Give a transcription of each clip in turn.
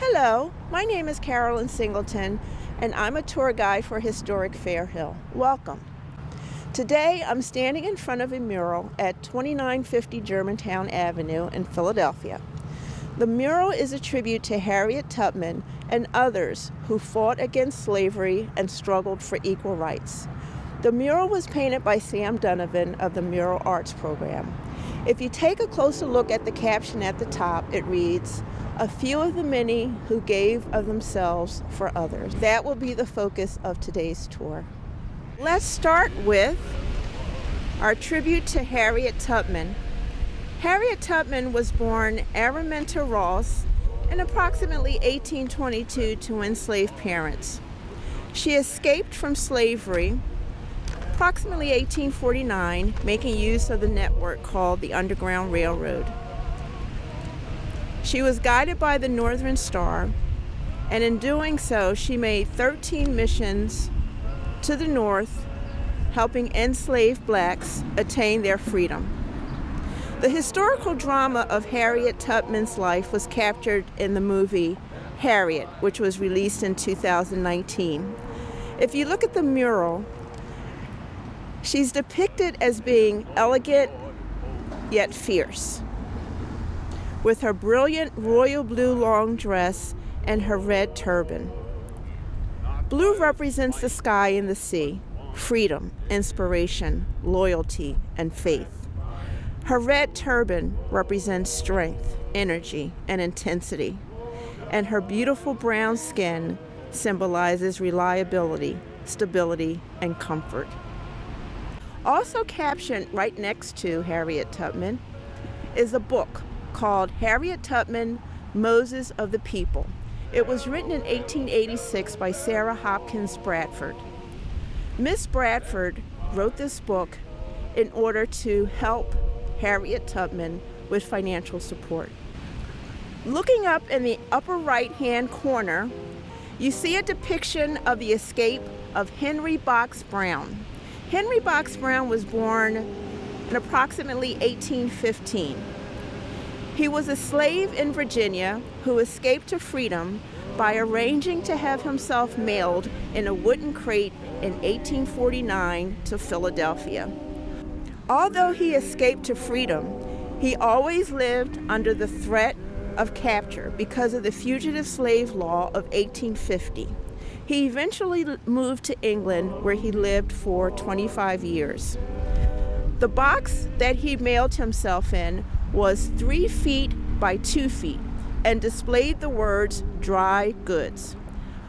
Hello, my name is Carolyn Singleton, and I'm a tour guide for Historic Fair Hill. Welcome. Today, I'm standing in front of a mural at 2950 Germantown Avenue in Philadelphia. The mural is a tribute to Harriet Tubman and others who fought against slavery and struggled for equal rights. The mural was painted by Sam Donovan of the Mural Arts program. If you take a closer look at the caption at the top, it reads, "A few of the many who gave of themselves for others." That will be the focus of today's tour. Let's start with our tribute to Harriet Tubman. Harriet Tubman was born Araminta Ross in approximately 1822 to enslaved parents. She escaped from slavery approximately 1849, making use of the network called the Underground Railroad. She was guided by the Northern Star, and in doing so, she made 13 missions to the North, helping enslaved blacks attain their freedom. The historical drama of Harriet Tubman's life was captured in the movie Harriet, which was released in 2019. If you look at the mural, she's depicted as being elegant yet fierce, with her brilliant royal blue long dress and her red turban. Blue represents the sky and the sea, freedom, inspiration, loyalty, and faith. Her red turban represents strength, energy, and intensity, and her beautiful brown skin symbolizes reliability, stability, and comfort. Also captioned right next to Harriet Tubman is a book called Harriet Tubman, Moses of the People. It was written in 1886 by Sarah Hopkins Bradford. Miss Bradford wrote this book in order to help Harriet Tubman with financial support. Looking up in the upper right-hand corner, you see a depiction of the escape of Henry Box Brown. Henry Box Brown was born in approximately 1815. He was a slave in Virginia who escaped to freedom by arranging to have himself mailed in a wooden crate in 1849 to Philadelphia. Although he escaped to freedom, he always lived under the threat of capture because of the fugitive slave law of 1850. He eventually moved to England, where he lived for 25 years. The box that he mailed himself in was 3 feet by 2 feet and displayed the words "dry goods"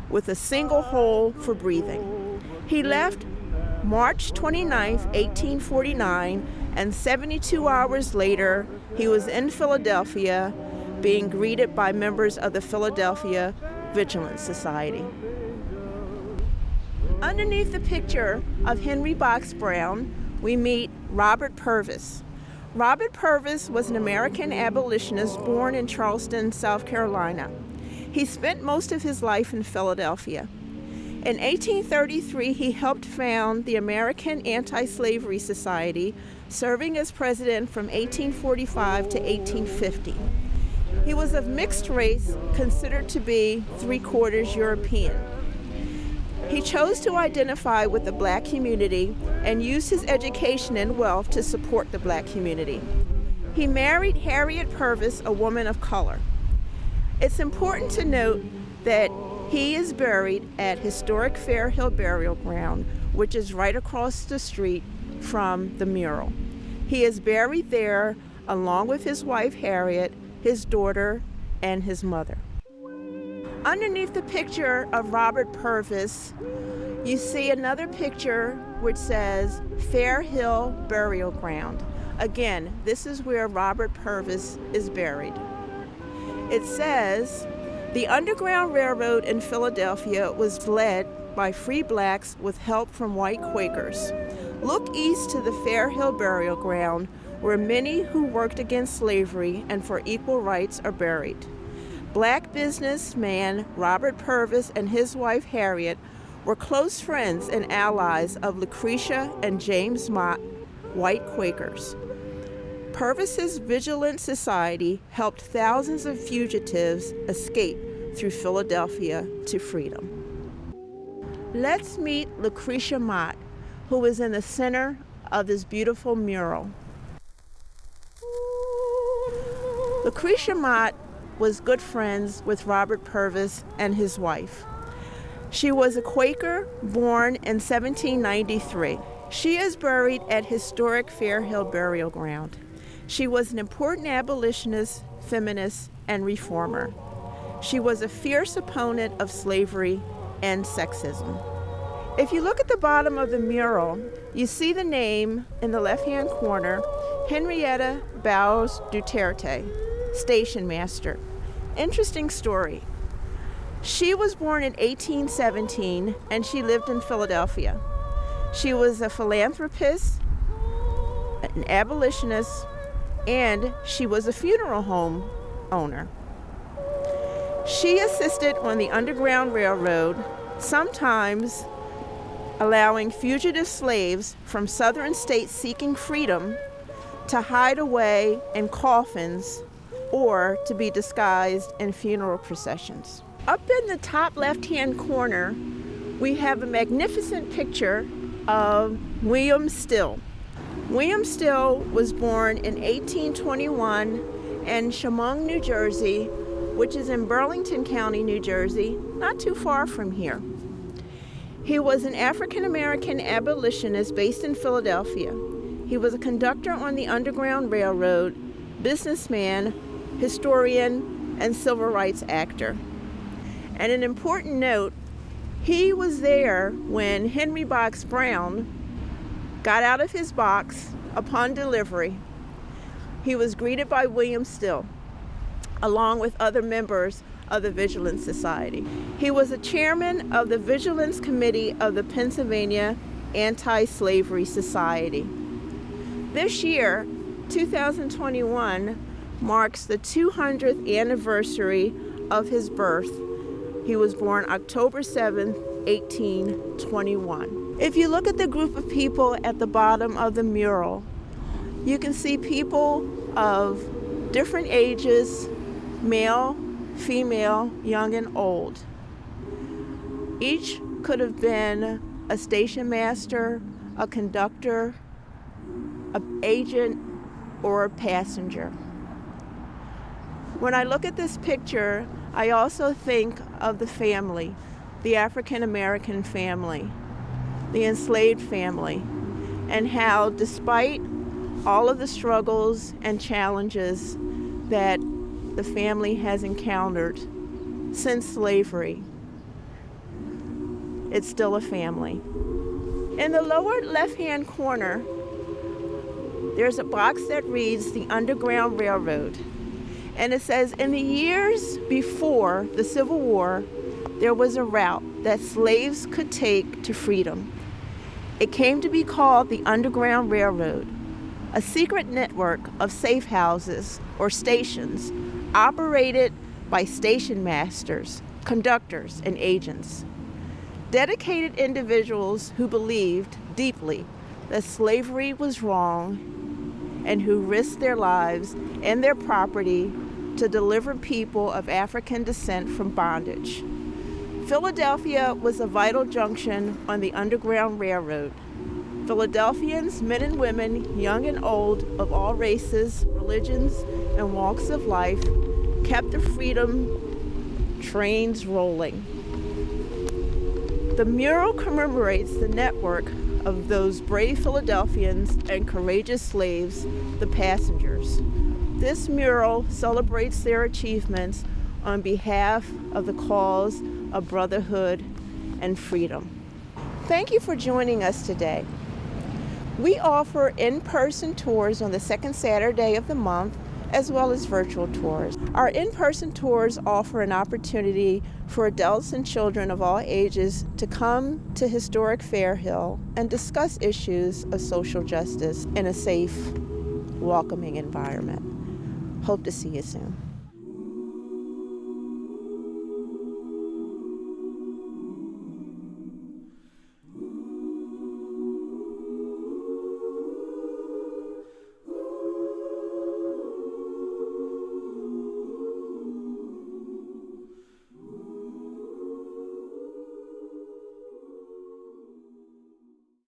with a single hole for breathing. He left March 29, 1849, and 72 hours later, he was in Philadelphia being greeted by members of the Philadelphia Vigilance Society. Underneath the picture of Henry Box Brown, we meet Robert Purvis. Robert Purvis was an American abolitionist born in Charleston, South Carolina. He spent most of his life in Philadelphia. In 1833, he helped found the American Anti-Slavery Society, serving as president from 1845 to 1850. He was of mixed race, considered to be 3/4 European. He chose to identify with the black community and used his education and wealth to support the black community. He married Harriet Purvis, a woman of color. It's important to note that he is buried at Historic Fair Hill Burial Ground, which is right across the street from the mural. He is buried there along with his wife Harriet, his daughter, and his mother. Underneath the picture of Robert Purvis, you see another picture which says Fair Hill Burial Ground. Again, this is where Robert Purvis is buried. It says, "The Underground Railroad in Philadelphia was led by free blacks with help from white Quakers. Look east to the Fair Hill Burial Ground, where many who worked against slavery and for equal rights are buried. Black businessman Robert Purvis and his wife Harriet were close friends and allies of Lucretia and James Mott, white Quakers. Purvis's Vigilance Society helped thousands of fugitives escape through Philadelphia to freedom. Let's meet Lucretia Mott, who is in the center of this beautiful mural. Lucretia Mott was good friends with Robert Purvis and his wife. She was a Quaker born in 1793. She is buried at historic Fair Hill Burial Ground. She was an important abolitionist, feminist, and reformer. She was a fierce opponent of slavery and sexism. If you look at the bottom of the mural, you see the name in the left-hand corner, Henrietta Bowes Duterte, station master. Interesting story. She was born in 1817 and she lived in Philadelphia. She was a philanthropist, an abolitionist, and she was a funeral home owner. She assisted on the Underground Railroad, sometimes allowing fugitive slaves from southern states seeking freedom to hide away in coffins or to be disguised in funeral processions. Up in the top left-hand corner, we have a magnificent picture of William Still. William Still was born in 1821 in Chemung, New Jersey, which is in Burlington County, New Jersey, not too far from here. He was an African-American abolitionist based in Philadelphia. He was a conductor on the Underground Railroad, businessman, historian, and civil rights actor. And an important note, he was there when Henry Box Brown got out of his box upon delivery. He was greeted by William Still, along with other members of the Vigilance Society. He was a chairman of the Vigilance Committee of the Pennsylvania Anti-Slavery Society. This year, 2021, marks the 200th anniversary of his birth. He was born October 7th, 1821. If you look at the group of people at the bottom of the mural, you can see people of different ages, male, female, young, and old. Each could have been a station master, a conductor, an agent, or a passenger. When I look at this picture, I also think of the family, the African American family, the enslaved family, and how despite all of the struggles and challenges that the family has encountered since slavery, it's still a family. In the lower left-hand corner, there's a box that reads the Underground Railroad. And it says, in the years before the Civil War, there was a route that slaves could take to freedom. It came to be called the Underground Railroad, a secret network of safe houses or stations operated by station masters, conductors, and agents. Dedicated individuals who believed deeply that slavery was wrong and who risked their lives and their property to deliver people of African descent from bondage. Philadelphia was a vital junction on the Underground Railroad. Philadelphians, men and women, young and old, of all races, religions, and walks of life, kept the freedom trains rolling. The mural commemorates the network of those brave Philadelphians and courageous slaves, the passengers. This mural celebrates their achievements on behalf of the cause of brotherhood and freedom. Thank you for joining us today. We offer in-person tours on the second Saturday of the month, as well as virtual tours. Our in-person tours offer an opportunity for adults and children of all ages to come to historic Fair Hill and discuss issues of social justice in a safe, welcoming environment. Hope to see you soon.